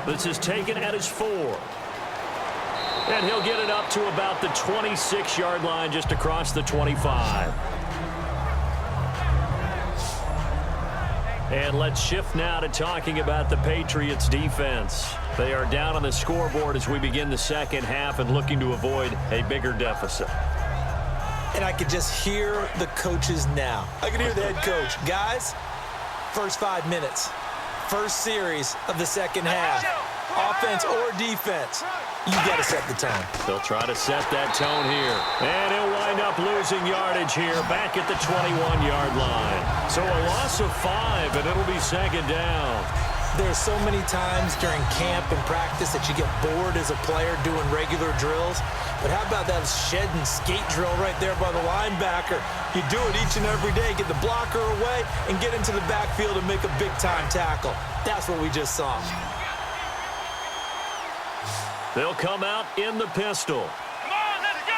This is taken at his 4. And he'll get it up to about the 26-yard line, just across the 25. And let's shift now to talking about the Patriots defense. They are down on the scoreboard as we begin the second half and looking to avoid a bigger deficit. And I could just hear the coaches now. I can hear the head coach. Guys, first 5 minutes, first series of the second half, offense or defense, you got to set the tone. They'll try to set that tone here. And he'll wind up losing yardage here back at the 21-yard line. So a loss of 5, and it'll be second down. There's so many times during camp and practice that you get bored as a player doing regular drills. But how about that shed and skate drill right there by the linebacker? You do it each and every day. Get the blocker away and get into the backfield and make a big-time tackle. That's what we just saw. They'll come out in the pistol. Come on, let's go!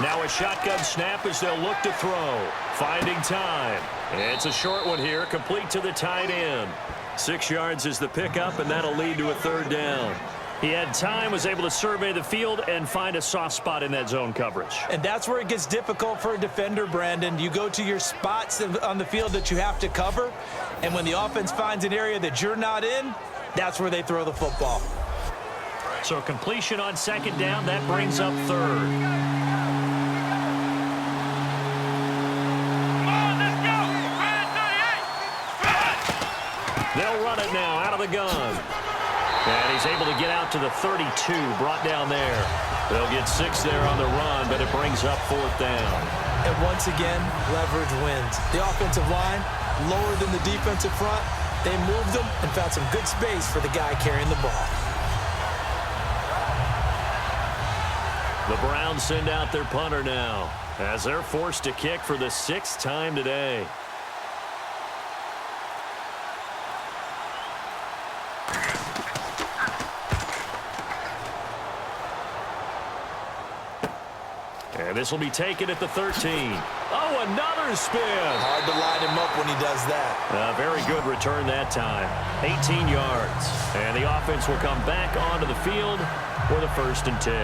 Now a shotgun snap as they'll look to throw. Finding time. It's a short one here, complete to the tight end. 6 yards is the pickup, and that'll lead to a third down. He had time, was able to survey the field and find a soft spot in that zone coverage. And that's where it gets difficult for a defender, Brandon. You go to your spots on the field that you have to cover, and when the offense finds an area that you're not in, that's where they throw the football. So completion on second down, that brings up third. They'll run it now out of the gun. And he's able to get out to the 32, brought down there. They'll get 6 there on the run, but it brings up fourth down. And once again, leverage wins. The offensive line, lower than the defensive front, they moved them and found some good space for the guy carrying the ball. The Browns send out their punter now as they're forced to kick for the 6th time today. And this will be taken at the 13. Oh, another spin. Hard to line him up when he does that. A very good return that time. 18 yards. And the offense will come back onto the field for the 1st and 10.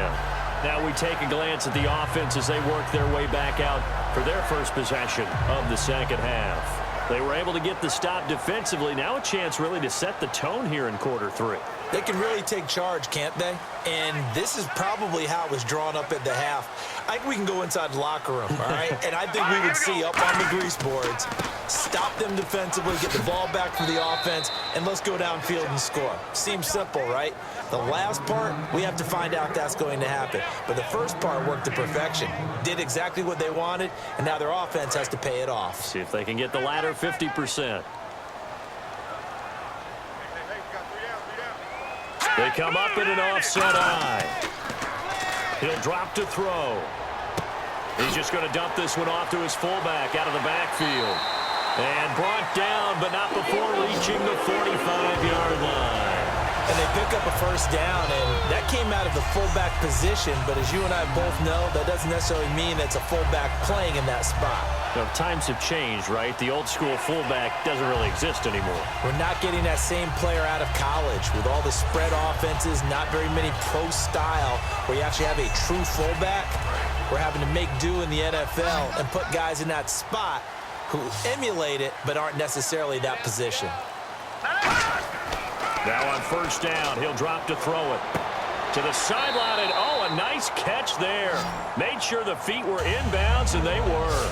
Now we take a glance at the offense as they work their way back out for their first possession of the second half. They were able to get the stop defensively. Now a chance really to set the tone here in quarter 3. They can really take charge, can't they? And this is probably how it was drawn up at the half. I think we can go inside the locker room, all right? And I think we would see up on the grease boards, stop them defensively, get the ball back for the offense, and let's go downfield and score. Seems simple, right? The last part, we have to find out that's going to happen. But the first part worked to perfection. Did exactly what they wanted, and now their offense has to pay it off. See if they can get the latter 50%. They come up in an offset eye. He'll drop to throw. He's just going to dump this one off to his fullback out of the backfield. And brought down, but not before reaching the 45-yard line. And they pick up a first down, and that came out of the fullback position. But as you and I both know, that doesn't necessarily mean it's a fullback playing in that spot. Well, times have changed, right? The old school fullback doesn't really exist anymore. We're not getting that same player out of college with all the spread offenses, not very many pro style where you actually have a true fullback. We're having to make do in the NFL and put guys in that spot who emulate it but aren't necessarily that position. Now on first down, he'll drop to throw it. To the sideline, and oh, a nice catch there. Made sure the feet were inbounds, and they were.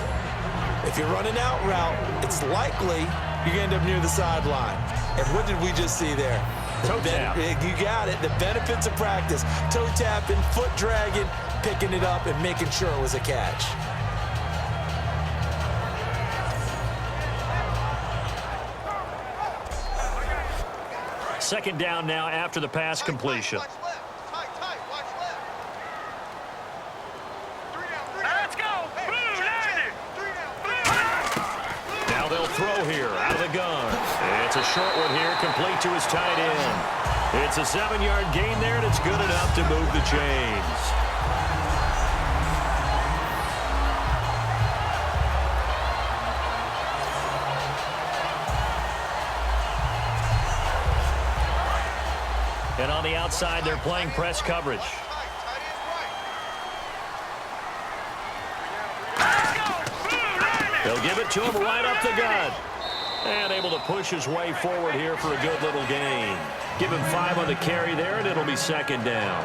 If you're running out route, it's likely you're going to end up near the sideline. And what did we just see there? Toe tap. You got it. The benefits of practice. Toe tapping, foot dragging, picking it up, and making sure it was a catch. Second down now after the pass completion. Now they'll throw here out of the gun. It's a short one here, complete to his tight end. It's a 7-yard gain there, and it's good enough to move the chains. And on the outside, they're playing press coverage. They'll give it to him right up the gut. And able to push his way forward here for a good little gain. Give him 5 on the carry there, and it'll be second down.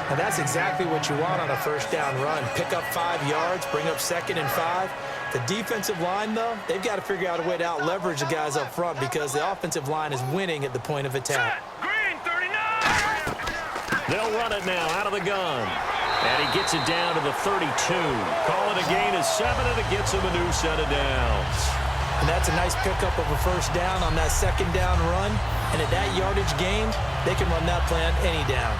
And that's exactly what you want on a first down run. Pick up 5 yards, bring up 2nd and 5. The defensive line, though, they've got to figure out a way to out-leverage the guys up front because the offensive line is winning at the point of attack. They'll run it now out of the gun. And he gets it down to the 32. Call it a gain of 7, and it gets him a new set of downs. And that's a nice pickup of a first down on that second down run. And at that yardage gained, they can run that play on any down.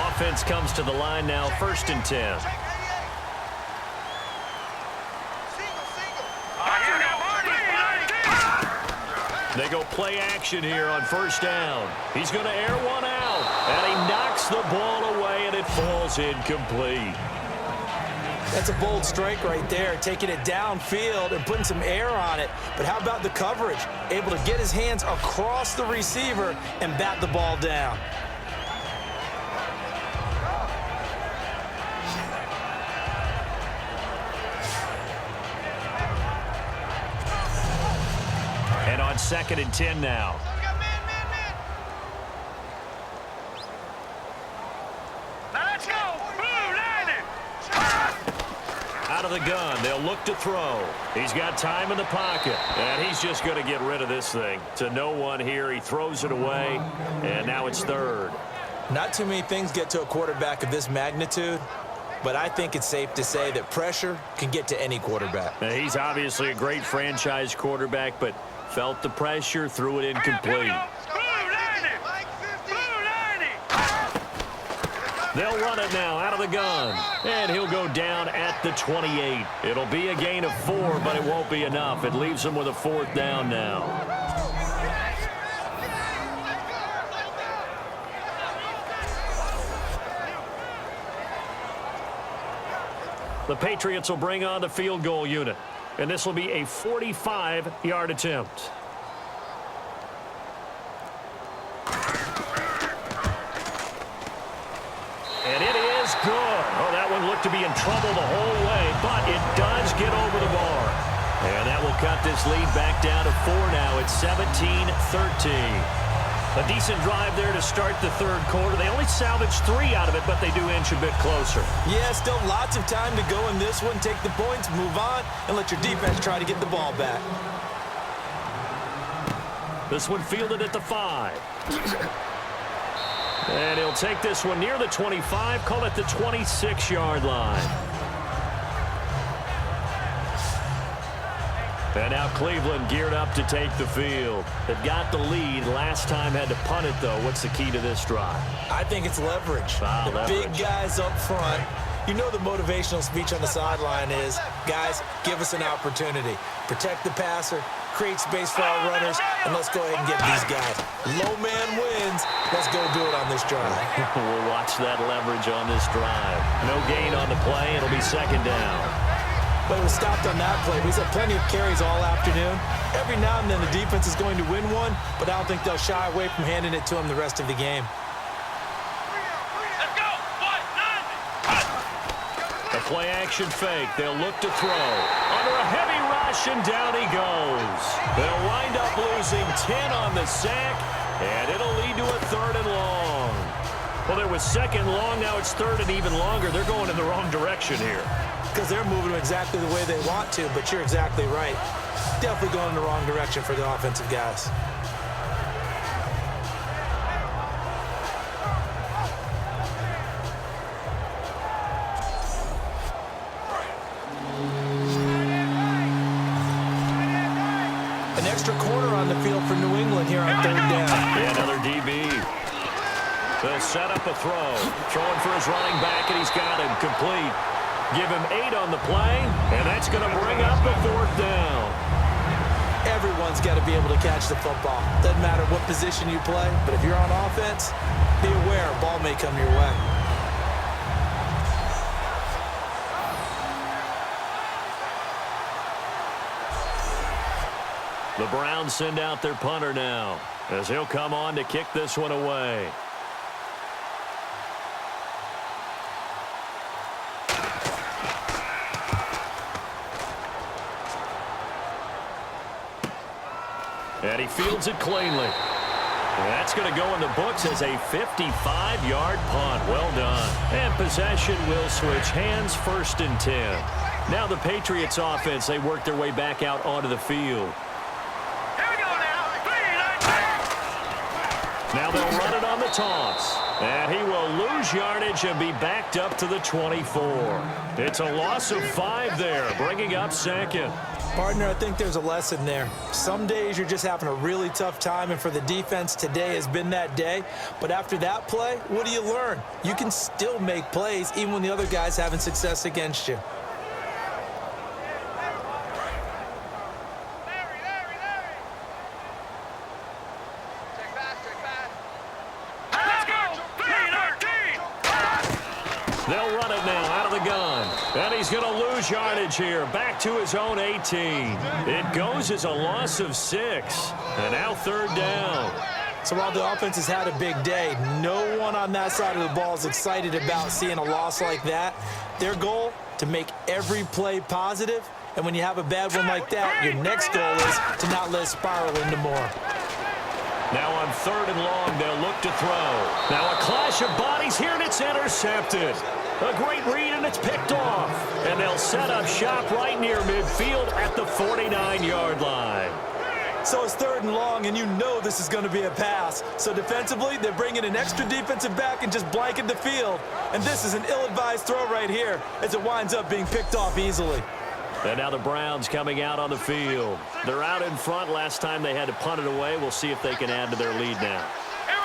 Offense comes to the line now, 1st and 10. They go play action here on first down. He's going to air one out. And he knocks the ball away, and it falls incomplete. That's a bold strike right there, taking it downfield and putting some air on it. But how about the coverage? Able to get his hands across the receiver and bat the ball down. And on 2nd and 10 now. Out of the gun, they'll look to throw. He's got time in the pocket, and he's just going to get rid of this thing. To no one here, he throws it away, and now it's 3rd. Not too many things get to a quarterback of this magnitude, but I think it's safe to say that pressure can get to any quarterback. Now, he's obviously a great franchise quarterback, but felt the pressure, threw it incomplete. They'll run it now out of the gun. And he'll go down at the 28. It'll be a gain of 4, but it won't be enough. It leaves him with a 4th down now. The Patriots will bring on the field goal unit. And this will be a 45-yard attempt. And it is good. Oh, that one looked to be in trouble the whole way, but it does get over the bar. And that will cut this lead back down to 4 now. It's 17-13. A decent drive there to start the 3rd quarter. They only salvaged 3 out of it, but they do inch a bit closer. Yeah, still lots of time to go in this one. Take the points, move on, and let your defense try to get the ball back. This one fielded at the 5. And he'll take this one near the 25, call it the 26-yard line. And now Cleveland geared up to take the field. They've got the lead. Last time had to punt it, though. What's the key to this drive? I think it's leverage. The big guys up front. You know the motivational speech on the sideline is, guys, give us an opportunity. Protect the passer, create space for our runners, and let's go ahead and get these guys. Low man wins. Let's go do it on this drive. We'll watch that leverage on this drive. No gain on the play. It'll be 2nd down. But it was stopped on that play. We've had plenty of carries all afternoon. Every now and then the defense is going to win one, but I don't think they'll shy away from handing it to them the rest of the game. A play-action fake. They'll look to throw. Under a heavy rush, and down he goes. They'll wind up losing 10 on the sack, and it'll lead to a 3rd and long. Well, there was 2nd long. Now it's 3rd and even longer. They're going in the wrong direction here. Because they're moving exactly the way they want to, but you're exactly right. Definitely going in the wrong direction for the offensive guys. An extra corner on the field for New England here on 3rd down. Yeah, another DB. They'll set up a throw. Throwing for his running back, and he's got him complete. Give him 8 on the play, and that's going to bring up the 4th down. Everyone's got to be able to catch the football. Doesn't matter what position you play, but if you're on offense, be aware a ball may come your way. The Browns send out their punter now, as he'll come on to kick this one away. And he fields it cleanly. That's going to go in the books as a 55-yard punt. Well done. And possession will switch hands, 1st and 10. Now the Patriots offense, they work their way back out onto the field. Now they'll run it on the toss. And he will lose yardage and be backed up to the 24. It's a loss of 5 there, bringing up 2nd. Partner, I think there's a lesson there. Some days you're just having a really tough time, and for the defense, today has been that day. But after that play, what do you learn? You can still make plays even when the other guy's having success against you. They'll run it now out of the gun. And he's going to lose yardage here. Back to his own 18. It goes as a loss of 6. And now 3rd down. So while the offense has had a big day, no one on that side of the ball is excited about seeing a loss like that. Their goal, to make every play positive. And when you have a bad one like that, your next goal is to not let it spiral into more. Now on 3rd and long, they'll look to throw. Now a clash of bodies here, and it's intercepted. A great read, and it's picked off. And they'll set up shop right near midfield at the 49-yard line. So it's 3rd and long, and you know this is going to be a pass. So defensively, they're bringing an extra defensive back and just blanket the field. And this is an ill-advised throw right here as it winds up being picked off easily. And now the Browns coming out on the field. They're out in front. Last time they had to punt it away. We'll see if they can add to their lead now.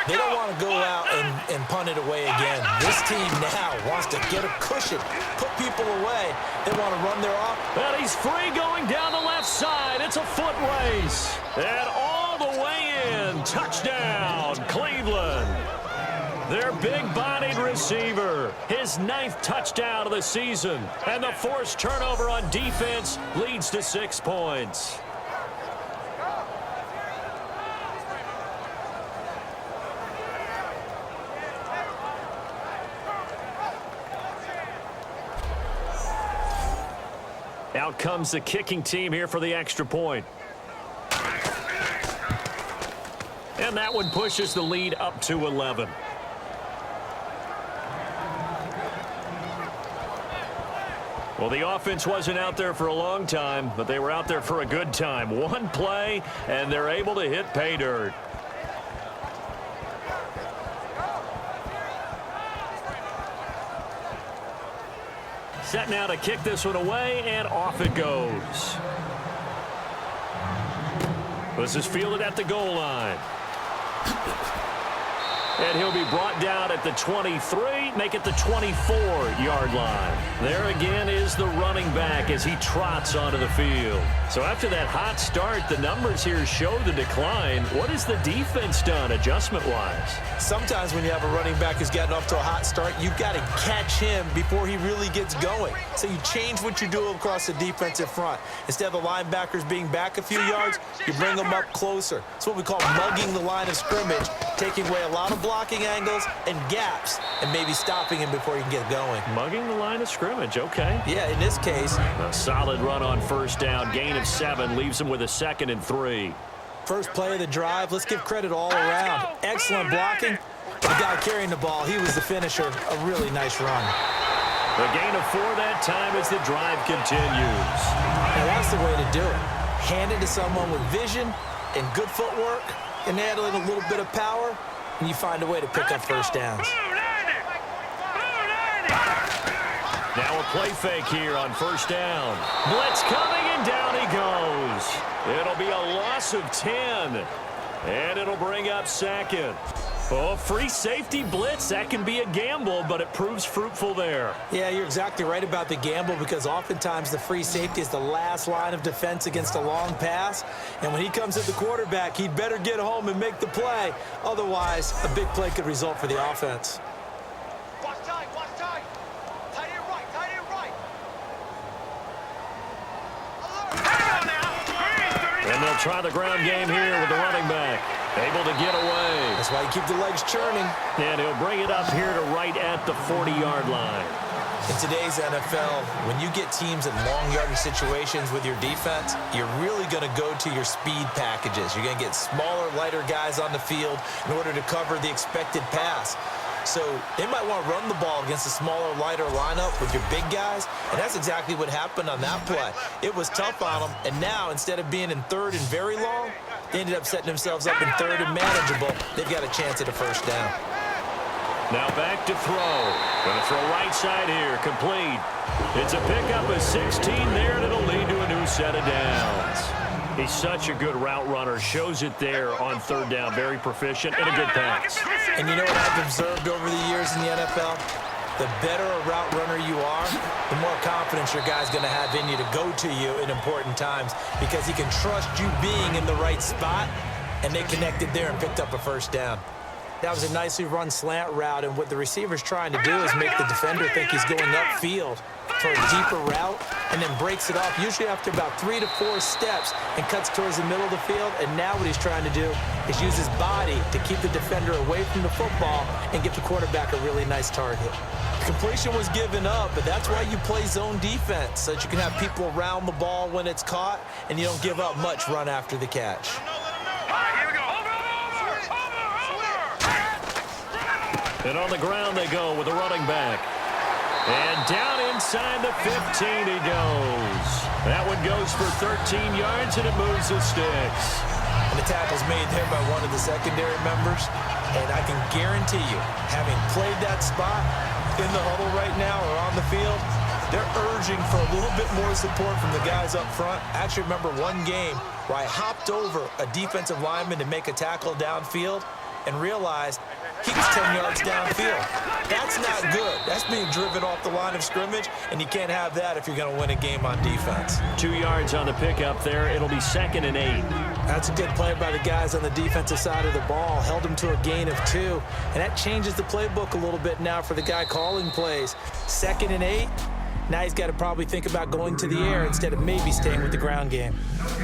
They don't want to go out and punt it away again. This team now wants to get a cushion, put people away. They want to run their off. And he's free going down the left side. It's a foot race. And all the way in. Touchdown, Cleveland. Their big-bodied receiver, his 9th touchdown of the season. And the forced turnover on defense leads to 6 points. Out comes the kicking team here for the extra point. And that one pushes the lead up to 11. Well, the offense wasn't out there for a long time, but they were out there for a good time. One play, and they're able to hit pay dirt. Set now to kick this one away, and off it goes. This is fielded at the goal line. And he'll be brought down at the 23, make it the 24-yard line. There again is the running back as he trots onto the field. So after that hot start, the numbers here show the decline. What has the defense done adjustment-wise? Sometimes when you have a running back who's gotten off to a hot start, you've got to catch him before he really gets going. So you change what you do across the defensive front. Instead of the linebackers being back a few yards, you bring them up closer. It's what we call mugging the line of scrimmage, taking away a lot of blocking angles and gaps and maybe stopping him before he can get going. Mugging the line of scrimmage, okay. Yeah, in this case. A solid run on 1st down, gain of 7, leaves him with a 2nd and 3. First play of the drive, let's give credit all around. Excellent blocking. The guy carrying the ball, he was the finisher. A really nice run. The gain of 4 that time as the drive continues. Now that's the way to do it. Hand it to someone with vision and good footwork and adding a little bit of power, and you find a way to pick up 1st downs. Now a play fake here on 1st down. Blitz coming, and down he goes. It'll be a loss of 10, and it'll bring up 2nd. Oh, free safety blitz, that can be a gamble, but it proves fruitful there. Yeah, you're exactly right about the gamble, because oftentimes the free safety is the last line of defense against a long pass. And when he comes at the quarterback, he'd better get home and make the play. Otherwise, a big play could result for the offense. Watch tight, watch tight. Tight end right, tight end right. And they'll They'll try the ground game here with the running back. Able to get away. That's why you keep the legs churning. And he'll bring it up here to right at the 40-yard line. In today's NFL, when you get teams in long yardage situations with your defense, you're really going to go to your speed packages. You're going to get smaller, lighter guys on the field in order to cover the expected pass. So they might want to run the ball against a smaller, lighter lineup with your big guys, and that's exactly what happened on that play. It was tough on them, and now instead of being in third and very long, they ended up setting themselves up in third and manageable. They've got a chance at a first down. Now back to throw. Going to throw right side here, complete. It's a pickup of 16 there, and it'll lead to a new set of downs. He's such a good route runner. Shows it there on third down. Very proficient and a good pass. And you know what I've observed over the years in the NFL? The better a route runner you are, the more confidence your guy's going to have in you to go to you in important times because he can trust you being in the right spot, and they connected there and picked up a first down. That was a nicely run slant route, and what the receiver's trying to do is make the defender think he's going upfield for a deeper route and then breaks it off, usually after about 3 to 4 steps, and cuts towards the middle of the field. And now what he's trying to do is use his body to keep the defender away from the football and get the quarterback a really nice target. Completion was given up, but that's why you play zone defense, so that you can have people around the ball when it's caught and you don't give up much run after the catch. And on the ground they go with the running back. And down inside the 15 he goes. That one goes for 13 yards, and it moves the sticks. And the tackle's made there by one of the secondary members. And I can guarantee you, having played that spot in the huddle right now or on the field, they're urging for a little bit more support from the guys up front. I actually remember one game where I hopped over a defensive lineman to make a tackle downfield and realized he was 10 yards downfield. That's not good. That's being driven off the line of scrimmage, and you can't have that if you're going to win a game on defense. 2 yards on the pickup there. It'll be 2nd and 8. That's a good play by the guys on the defensive side of the ball. Held him to a gain of 2, and that changes the playbook a little bit now for the guy calling plays. 2nd and 8. Now he's got to probably think about going to the air instead of maybe staying with the ground game.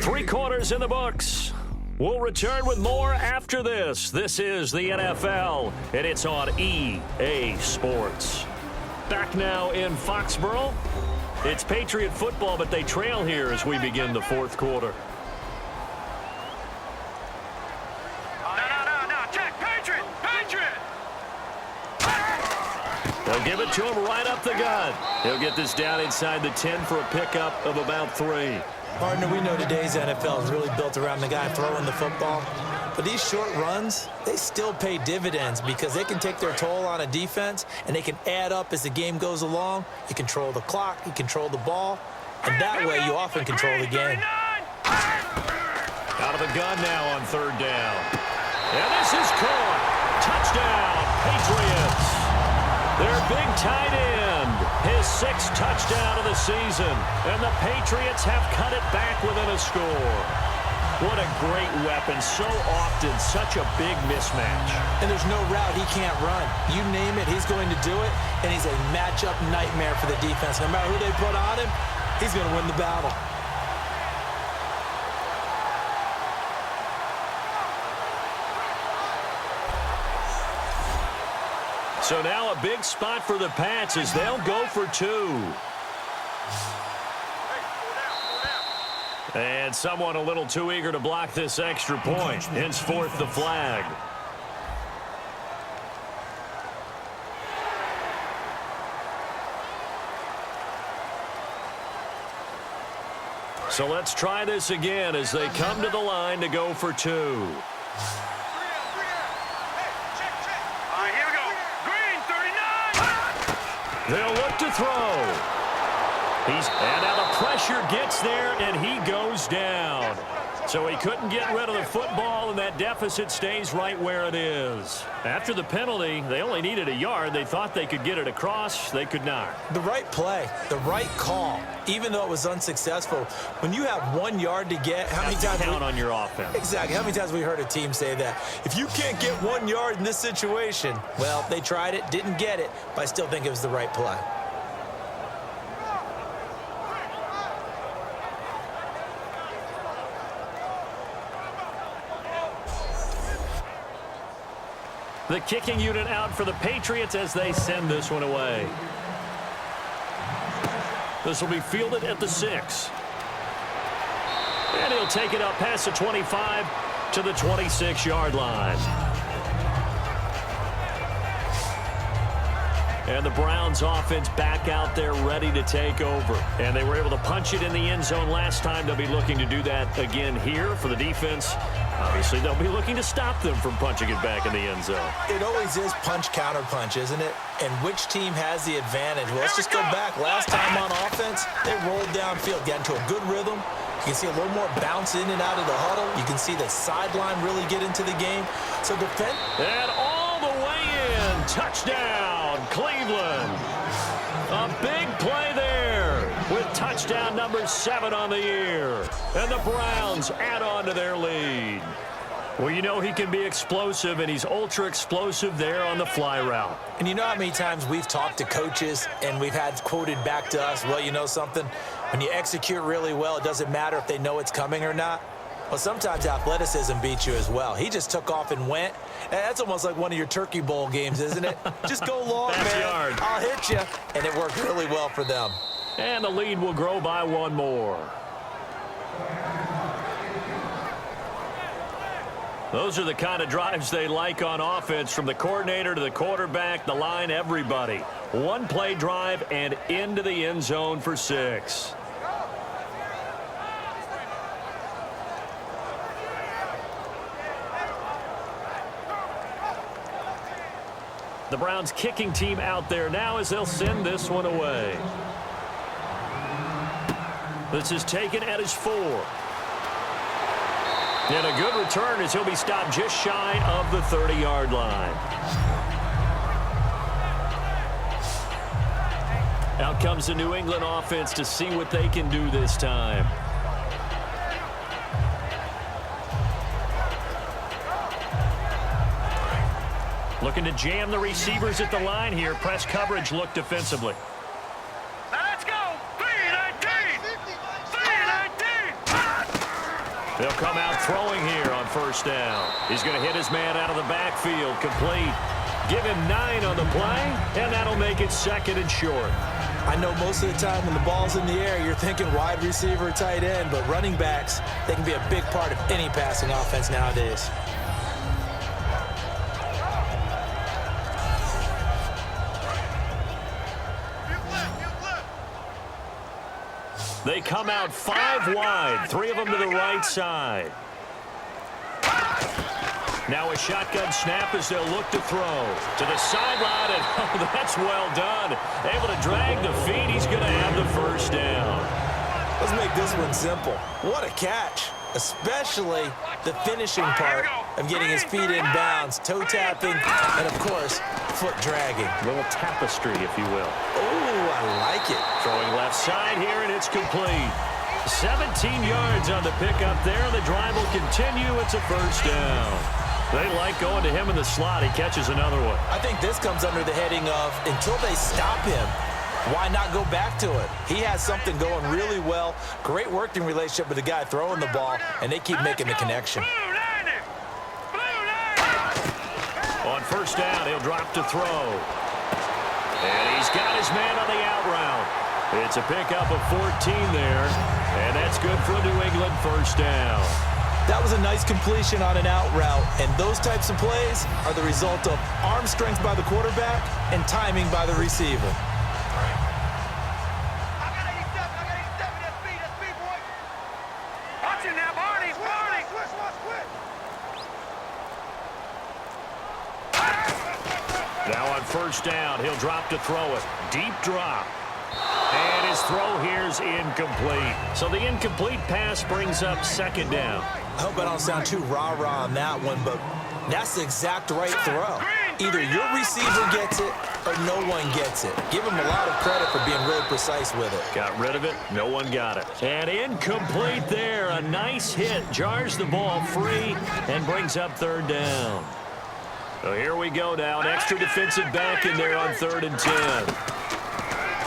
3 quarters in the books. We'll return with more after this. This is the NFL, and it's on EA Sports. Back now in Foxborough. It's Patriot football, but they trail here as we begin the 4th quarter. No. Check. Patriot. They'll give it to him right up the gut. He'll get this down inside the 10 for a pickup of about 3. Partner, we know today's NFL is really built around the guy throwing the football. But these short runs, they still pay dividends because they can take their toll on a defense, and they can add up as the game goes along. You control the clock, you control the ball, and that way you often control the game. Out of the gun now on 3rd down. And this is caught. Touchdown, Patriots. Their big tight end, his 6th touchdown of the season. And the Patriots have cut it back within a score. What a great weapon. So often, such a big mismatch. And there's no route he can't run. You name it, he's going to do it. And he's a matchup nightmare for the defense. No matter who they put on him, he's going to win the battle. So now a big spot for the Pats as they'll go for 2. And someone a little too eager to block this extra point. Henceforth the flag. So let's try this again as they come to the line to go for 2. They'll look to throw. And now the pressure gets there, and he goes down. So he couldn't get rid of the football, and that deficit stays right where it is. After the penalty, they only needed a yard. They thought they could get it across. They could not. The right play, the right call, even though it was unsuccessful. When you have 1 yard to get, how many times count on your offense? Exactly. How many times have we heard a team say that? If you can't get 1 yard in this situation, well, they tried it, didn't get it, but I still think it was the right play. The kicking unit out for the Patriots as they send this one away. This will be fielded at the 6. And he'll take it up past the 25 to the 26-yard line. And the Browns offense back out there ready to take over. And they were able to punch it in the end zone last time. They'll be looking to do that again here for the defense. Obviously, they'll be looking to stop them from punching it back in the end zone. It always is punch-counter-punch, isn't it? And which team has the advantage? Well, let's just go back. Last time on offense, they rolled downfield, got into a good rhythm. You can see a little more bounce in and out of the huddle. You can see the sideline really get into the game. So defense. And all the way in. Touchdown, Cleveland. A big play there with touchdown number 7 on the year. And the Browns add on to their lead. Well, you know he can be explosive, and he's ultra-explosive there on the fly route. And you know how many times we've talked to coaches and we've had quoted back to us, well, you know something? When you execute really well, it doesn't matter if they know it's coming or not. Well, sometimes athleticism beats you as well. He just took off and went. That's almost like one of your Turkey Bowl games, isn't it? Just go long, man. I'll hit you. And it worked really well for them. And the lead will grow by 1 more. Those are the kind of drives they like on offense, from the coordinator to the quarterback, the line, everybody. 1-play drive and into the end zone for 6. The Browns kicking team out there now as they'll send this one away. This is taken at his 4. And a good return as he'll be stopped just shy of the 30-yard line. Out comes the New England offense to see what they can do this time. Looking to jam the receivers at the line here. Press coverage look defensively. Let's go. 3-19. 3-19. They'll come out throwing here on first down. He's going to hit his man out of the backfield. Complete. Give him 9 on the play, and that'll make it 2nd and short. I know most of the time when the ball's in the air, you're thinking wide receiver, tight end, but running backs, they can be a big part of any passing offense nowadays. They come out 5 wide, 3 of them to the right side. Now a shotgun snap as they'll look to throw to the sideline, and oh, that's well done. Able to drag the feet. He's going to have the first down. Let's make this one simple. What a catch, especially the finishing part of getting his feet in bounds, toe tapping, and of course, foot dragging. A little tapestry, if you will. Oh, I like it. Throwing left side here, and it's complete. 17 yards on the pickup there. The drive will continue. It's a first down. They like going to him in the slot. He catches another one. I think this comes under the heading of until they stop him, why not go back to it? He has something going really well. Great working relationship with the guy throwing the ball, and they keep making the connection. On first down, he'll drop to throw. And he's got his man on the out route. It's a pickup of 14 there, and that's good for a New England first down. That was a nice completion on an out route, and those types of plays are the result of arm strength by the quarterback and timing by the receiver. I got 87. That's speed, boy. Watch it now, Barney. Switch. Now on first down, he'll drop to throw it. Deep drop. And his throw here's incomplete. So the incomplete pass brings up 2nd down. I hope I don't sound too rah-rah on that one, but that's the exact right throw. Either your receiver gets it or no one gets it. Give him a lot of credit for being really precise with it. Got rid of it. No one got it. And incomplete there. A nice hit. Jars the ball free and brings up 3rd down. So here we go now. An extra defensive back in there on 3rd and 10.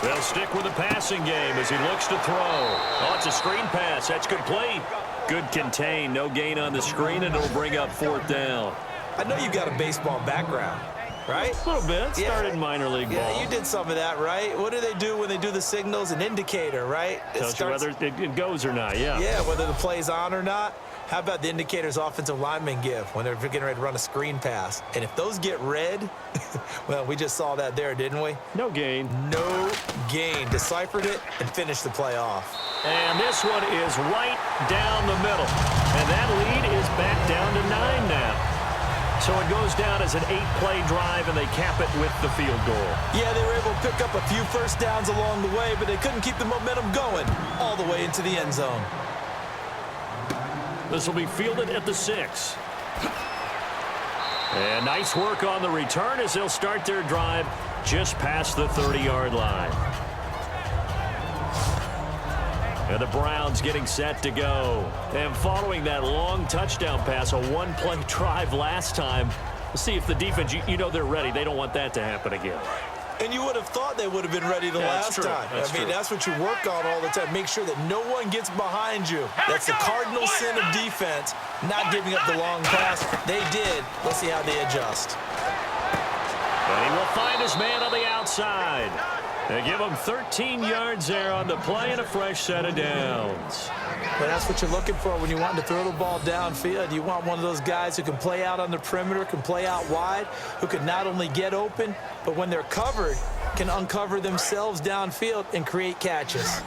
They'll stick with the passing game as he looks to throw. Oh, it's a screen pass. That's complete. Good contain. No gain on the screen, and it'll bring up 4th down. I know you got a baseball background, right? A little bit. Started in minor league ball. Yeah, you did some of that, right? What do they do when they do the signals? An indicator, right? Tells you whether it goes or not, yeah. Yeah, whether the play's on or not. How about the indicators offensive linemen give when they're getting ready to run a screen pass? And if those get red, well, we just saw that there, didn't we? No gain. No gain. Deciphered it and finished the play off. And this one is right down the middle. And that lead is back down to 9 now. So it goes down as an 8-play drive, and they cap it with the field goal. Yeah, they were able to pick up a few first downs along the way, but they couldn't keep the momentum going all the way into the end zone. This will be fielded at the 6. And nice work on the return as they'll start their drive just past the 30-yard line. And the Browns getting set to go. And following that long touchdown pass, a one-play drive last time, we'll see if the defense, you know they're ready. They don't want that to happen again. And you would have thought they would have been ready the last time. That's what you work on all the time. Make sure that no one gets behind you. That's the cardinal sin of defense, not giving up the long pass. They did. Let's see how they adjust. And he will find his man on the outside. They give him 13 yards there on the play and a fresh set of downs. But that's what you're looking for when you want to throw the ball downfield. You want one of those guys who can play out on the perimeter, can play out wide, who can not only get open, but when they're covered, can uncover themselves downfield and create catches.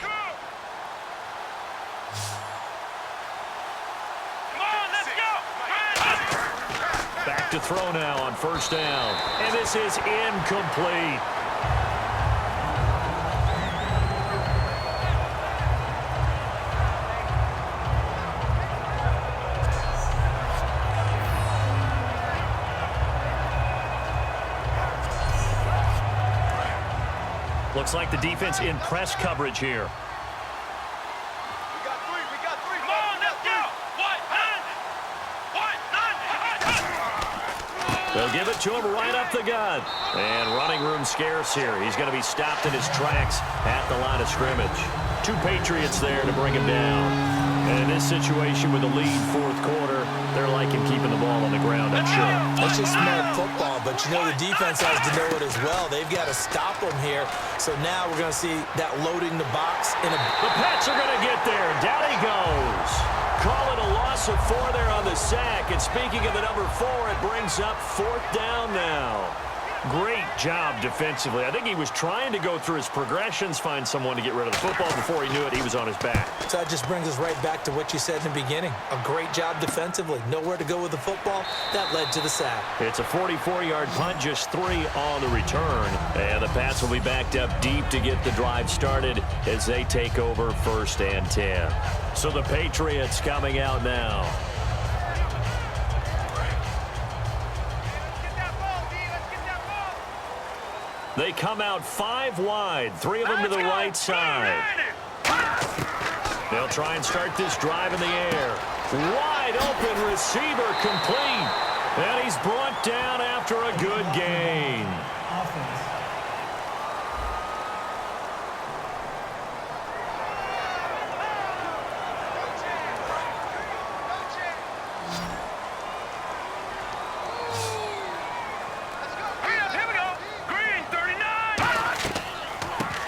Back to throw now on first down. And this is incomplete. Looks like the defense in press coverage here. We got three. Come on, let's go. They'll give it to him right up the gut. And running room scarce here. He's going to be stopped in his tracks at the line of scrimmage. 2 Patriots there to bring him down. And in this situation with the lead fourth quarter, they're liking keeping the ball on the ground, I'm sure. That's just smart football, but you know the defense has to know it as well. They've got to stop them here. So now we're going to see that loading the box. The Pats are going to get there. Down he goes. Call it a loss of 4 there on the sack. And speaking of the number 4, it brings up 4th down now. Great job defensively. I think he was trying to go through his progressions, find someone to get rid of the football. Before he knew it, he was on his back. So that just brings us right back to what you said in the beginning. A great job defensively. Nowhere to go with the football. That led to the sack. It's a 44-yard punt, just 3 on the return. And the Pats will be backed up deep to get the drive started as they take over 1st and 10. So the Patriots coming out now. They come out 5 wide, 3 of them to the right side. They'll try and start this drive in the air. Wide open receiver complete. And he's brought down after a good gain.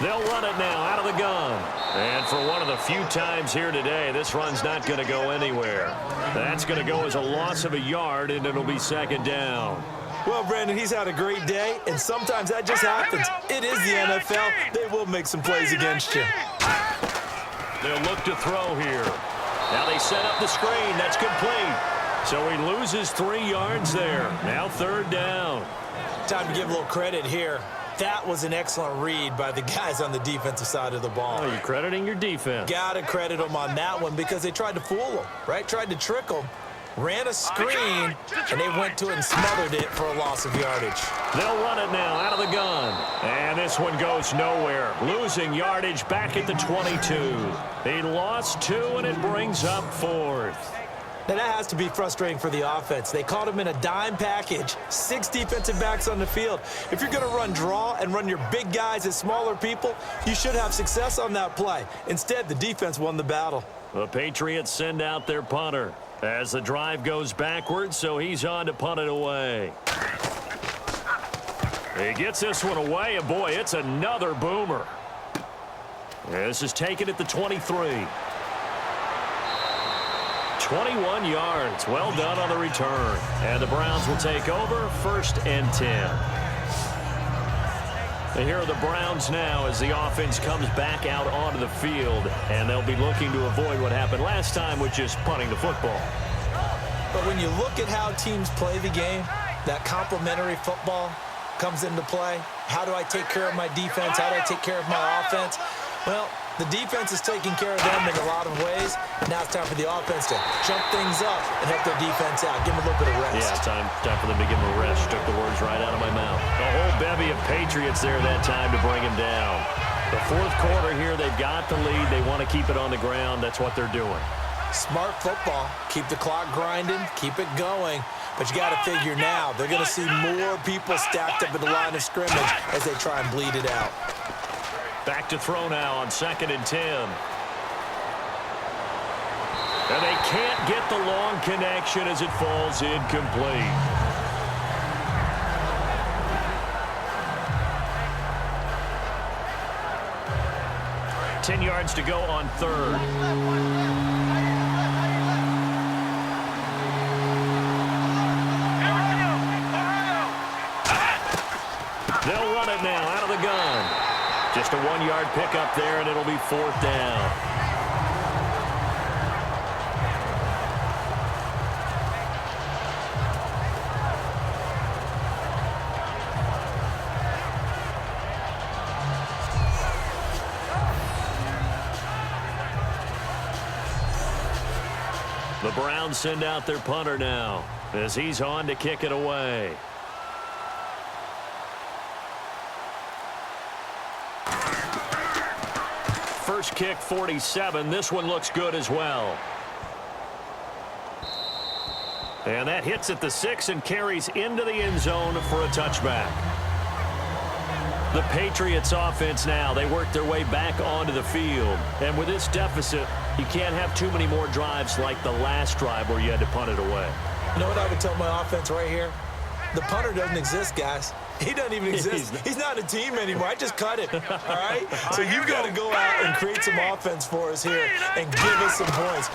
They'll run it now out of the gun. And for one of the few times here today, this run's not going to go anywhere. That's going to go as a loss of a yard, and it'll be 2nd down. Well, Brandon, he's had a great day, and sometimes that just happens. It is the NFL. They will make some plays against you. They'll look to throw here. Now they set up the screen. That's complete. So he loses 3 yards there. Now 3rd down. Time to give a little credit here. That was an excellent read by the guys on the defensive side of the ball. Oh, you're crediting your defense. Got to credit them on that one because they tried to fool them, right? Tried to trick them, ran a screen, and they went to it and smothered it for a loss of yardage. They'll run it now out of the gun. And this one goes nowhere. Losing yardage back at the 22. He lost 2, and it brings up 4th. Now, that has to be frustrating for the offense. They caught him in a dime package, 6 defensive backs on the field. If you're going to run draw and run your big guys as smaller people, you should have success on that play. Instead, the defense won the battle. The Patriots send out their punter. As the drive goes backwards, so he's on to punt it away. He gets this one away, and boy, it's another boomer. This is taken at the 23. 21 yards. Well done on the return. And the Browns will take over, 1st and 10. And here are the Browns now as the offense comes back out onto the field, and they'll be looking to avoid what happened last time, which is punting the football. But when you look at how teams play the game, that complementary football comes into play. How do I take care of my defense? How do I take care of my offense? Well, the defense is taking care of them in a lot of ways. Now it's time for the offense to jump things up and help their defense out. Give them a little bit of rest. Yeah, time for them to give them a rest. Took the words right out of my mouth. A whole bevy of Patriots there that time to bring him down. The 4th quarter here, they've got the lead. They want to keep it on the ground. That's what they're doing. Smart football. Keep the clock grinding. Keep it going. But you got to figure now, they're going to see more people stacked up at the line of scrimmage as they try and bleed it out. Back to throw now on 2nd and 10. And they can't get the long connection as it falls incomplete. Ten yards to go on 3rd. They'll run it now out of the gun. Just a 1-yard pickup there, and it'll be 4th down. The Browns send out their punter now as he's on to kick it away. First kick, 47. This one looks good as well. And that hits at the 6 and carries into the end zone for a touchback. The Patriots offense now, they work their way back onto the field. And with this deficit, you can't have too many more drives like the last drive where you had to punt it away. You know what I would tell my offense right here? The punter doesn't exist, guys. He doesn't even exist. He's not a team anymore. I just cut it, all right? So you've got to go out and create some offense for us here and give us some points.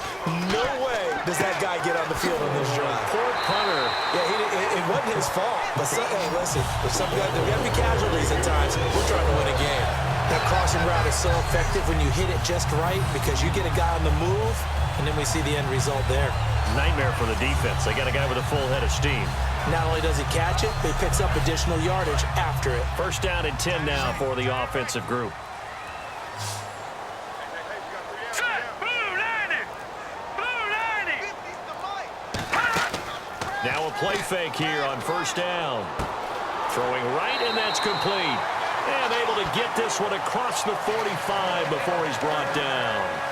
No way does that guy get on the field on this drive. Poor punter. Yeah, it wasn't his fault. But, hey, listen, there's got to be casualties at times. We're trying to win a game. That crossing route is so effective when you hit it just right because you get a guy on the move, and then we see the end result there. Nightmare for the defense. They got a guy with a full head of steam. Not only does he catch it, but he picks up additional yardage after it. 1st down and 10 now for the offensive group. Now a play fake here on 1st down. Throwing right, and that's complete. And able to get this one across the 45 before he's brought down.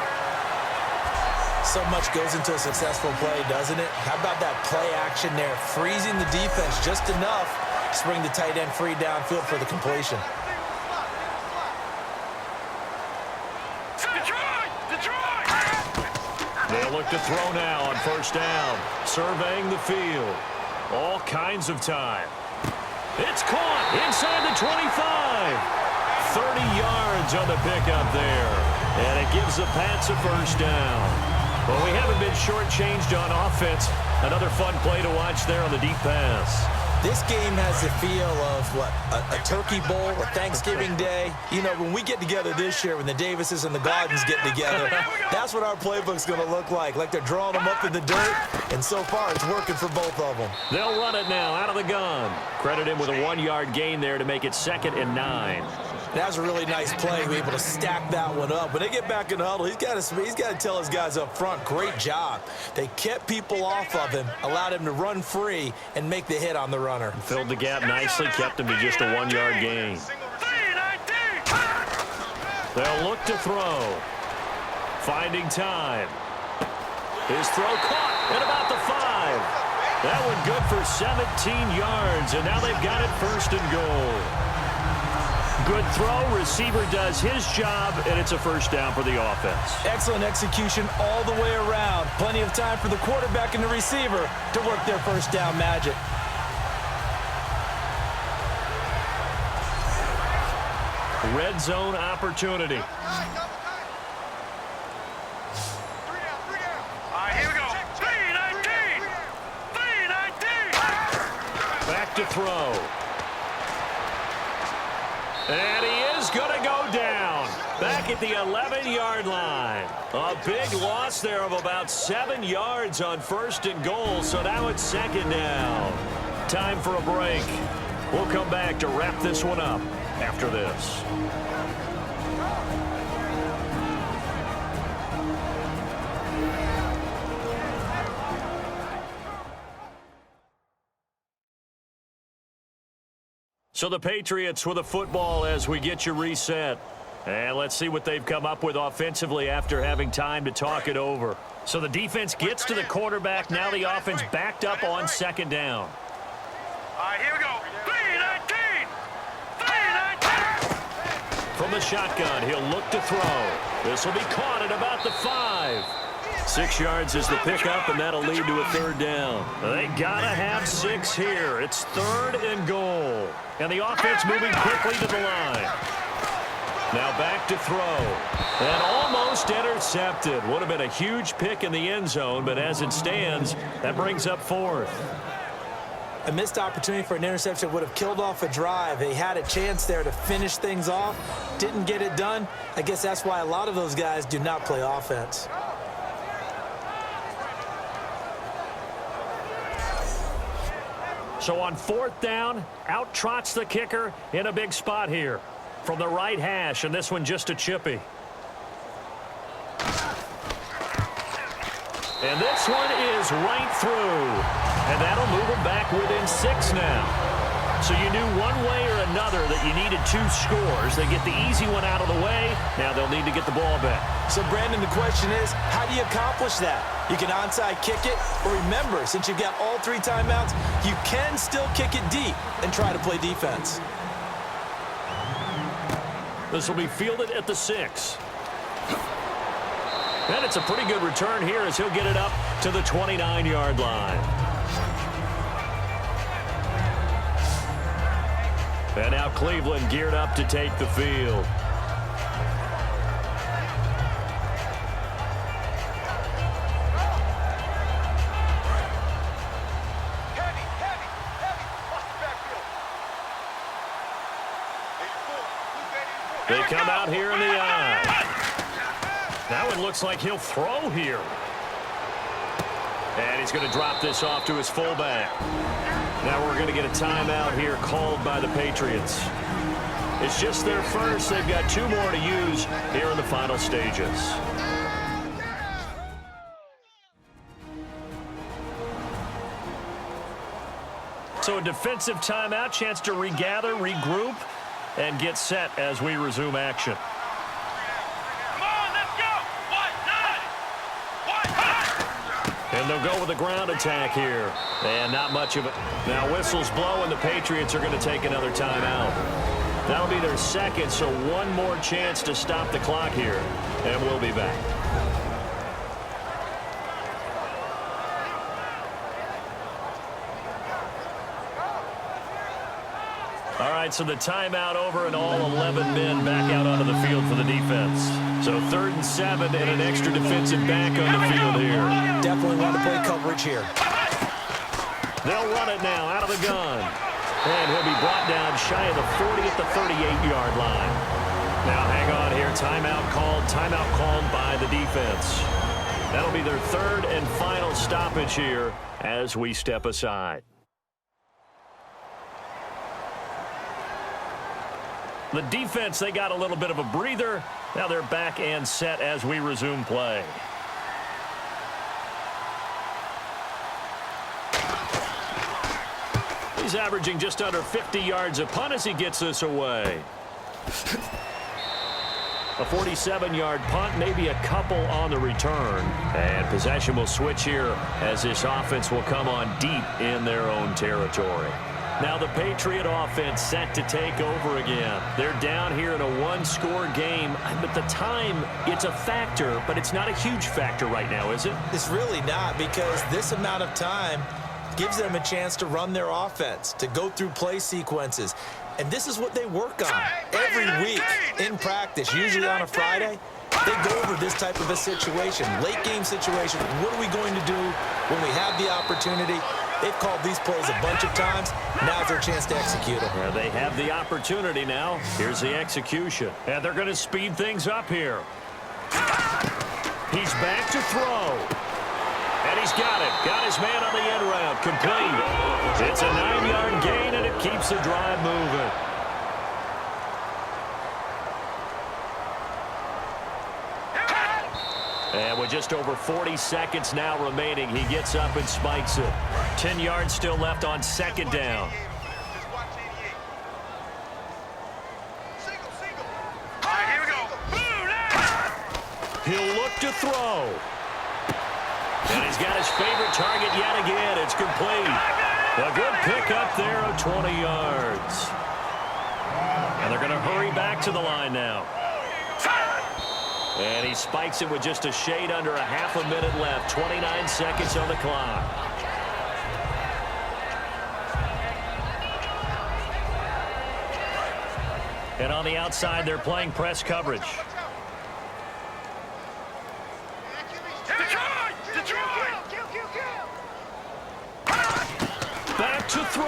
So much goes into a successful play, doesn't it? How about that play action there? Freezing the defense just enough to bring the tight end free downfield for the completion. They'll look to throw now on 1st down. Surveying the field. All kinds of time. It's caught inside the 25. 30 yards on the pickup there. And it gives the Pats a 1st down. Well, we haven't been shortchanged on offense. Another fun play to watch there on the deep pass. This game has the feel of, what, a turkey bowl, a Thanksgiving day. You know, when we get together this year, when the Davises and the Gardens get together, that's what our playbook's going to look like they're drawing them up in the dirt, and so far it's working for both of them. They'll run it now out of the gun. Credit him with a 1-yard gain there to make it 2nd and 9. That was a really nice play. We're able to stack that one up. When they get back in the huddle, he's got to tell his guys up front, great job. They kept people off of him, allowed him to run free, and make the hit on the runner. Filled the gap nicely, kept him to just a 1-yard gain. They'll look to throw. Finding time. His throw caught at about the 5. That one good for 17 yards, and now they've got it 1st and goal. Good throw. Receiver does his job, and it's a first down for the offense. Excellent execution all the way around. Plenty of time for the quarterback and the receiver to work their first down magic. Red zone opportunity. All right, here we go. 3-19. 3-19. Back to throw. And he is going to go down. Back at the 11-yard line. A big loss there of about 7 yards on first and goal, so now it's second down. Time for a break. We'll come back to wrap this one up after this. So the Patriots with a football as we get you reset. And let's see what they've come up with offensively after having time to talk it over. So the defense gets to the quarterback. Now the offense backed up on second down. All right, here we go. 3-19. 3-19. From the shotgun, he'll look to throw. This will be caught at about the 5. 6 yards is the pickup, and that'll lead to a third down. They gotta have 6 here. It's third and goal. And the offense moving quickly to the line. Now back to throw. And almost intercepted. Would have been a huge pick in the end zone, but as it stands, that brings up 4th. A missed opportunity for an interception would have killed off a drive. They had a chance there to finish things off. Didn't get it done. I guess that's why a lot of those guys do not play offense. So on 4th down, out trots the kicker in a big spot here. From the right hash, and this one just a chippy. And this one is right through. And that'll move them back within 6 now. So you knew one way or another that you needed 2 scores. They get the easy one out of the way. Now they'll need to get the ball back. So, Brandon, the question is, how do you accomplish that? You can onside kick it, or remember, since you've got all 3 timeouts, you can still kick it deep and try to play defense. This will be fielded at the 6. And it's a pretty good return here as he'll get it up to the 29-yard line. And now Cleveland geared up to take the field. They come out here in the eye. That one looks like he'll throw here. And he's going to drop this off to his fullback. Now we're going to get a timeout here called by the Patriots. It's just their first. They've got 2 more to use here in the final stages. So a defensive timeout, chance to regather, regroup, and get set as we resume action. And they'll go with a ground attack here. And not much of it. Now whistles blow, and the Patriots are going to take another timeout. That'll be their second, so one more chance to stop the clock here. And we'll be back. All right, so the timeout over and all 11 men back out onto the field for the defense. So 3rd and 7 and an extra defensive back on the field here. Definitely want to play coverage here. They'll run it now out of the gun. And he'll be brought down shy of the 40 at the 38-yard line. Now hang on here. Timeout called by the defense. That'll be their 3rd and final stoppage here as we step aside. The defense, they got a little bit of a breather. Now they're back and set as we resume play. He's averaging just under 50 yards a punt as he gets this away. A 47-yard punt, maybe a couple on the return. And possession will switch here as this offense will come on deep in their own territory. Now the Patriot offense set to take over again. They're down here in a one-score game. At the time, it's a factor, but it's not a huge factor right now, is it? It's really not, because this amount of time gives them a chance to run their offense, to go through play sequences. And this is what they work on every week in practice, usually on a Friday. They go over this type of a situation, late game situation. What are we going to do when we have the opportunity? They've called these plays a bunch of times. Now's their chance to execute them. Yeah, they have the opportunity now. Here's the execution. And they're going to speed things up here. He's back to throw. And he's got it. Got his man on the end route. Complete. It's a 9-yard gain, and it keeps the drive moving. And with just over 40 seconds now remaining, he gets up and spikes it. 10 yards still left on second down. He'll look to throw. And he's got his favorite target yet again. It's complete. A good pickup there of 20 yards. And they're going to hurry back to the line now. And he spikes it with just a shade under a half a minute left. 29 seconds on the clock. And on the outside, they're playing press coverage. Back to throw.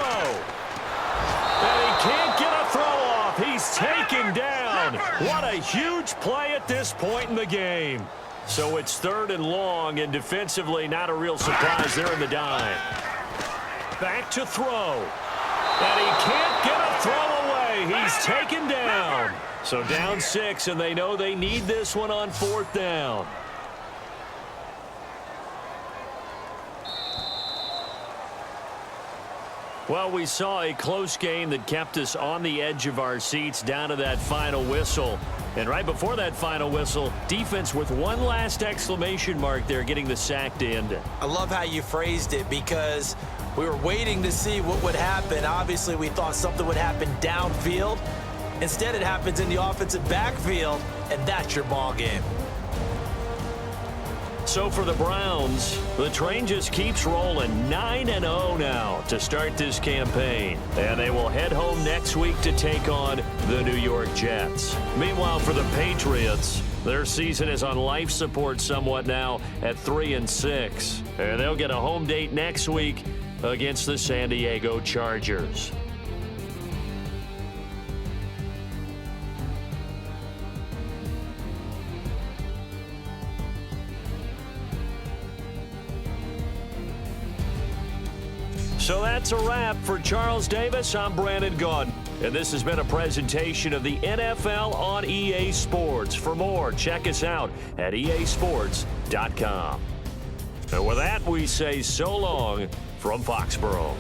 And he can't get a throw off. He's taken down. What a huge play at this point in the game. So it's 3rd and long, and defensively not a real surprise there in the dime. Back to throw. And he can't get a throw away. He's taken down. So down 6, and they know they need this one on 4th down. Well, we saw a close game that kept us on the edge of our seats down to that final whistle. And right before that final whistle, defense with one last exclamation mark there, getting the sack to end it. I love how you phrased it, because we were waiting to see what would happen. Obviously, we thought something would happen downfield. Instead, it happens in the offensive backfield, and that's your ball game. So for the Browns, the train just keeps rolling. 9-0 now to start this campaign. And they will head home next week to take on the New York Jets. Meanwhile, for the Patriots, their season is on life support somewhat now at 3-6. And they'll get a home date next week against the San Diego Chargers. So that's a wrap for Charles Davis. I'm Brandon Gaudin, and this has been a presentation of the NFL on EA Sports. For more, check us out at easports.com. And with that, we say so long from Foxborough.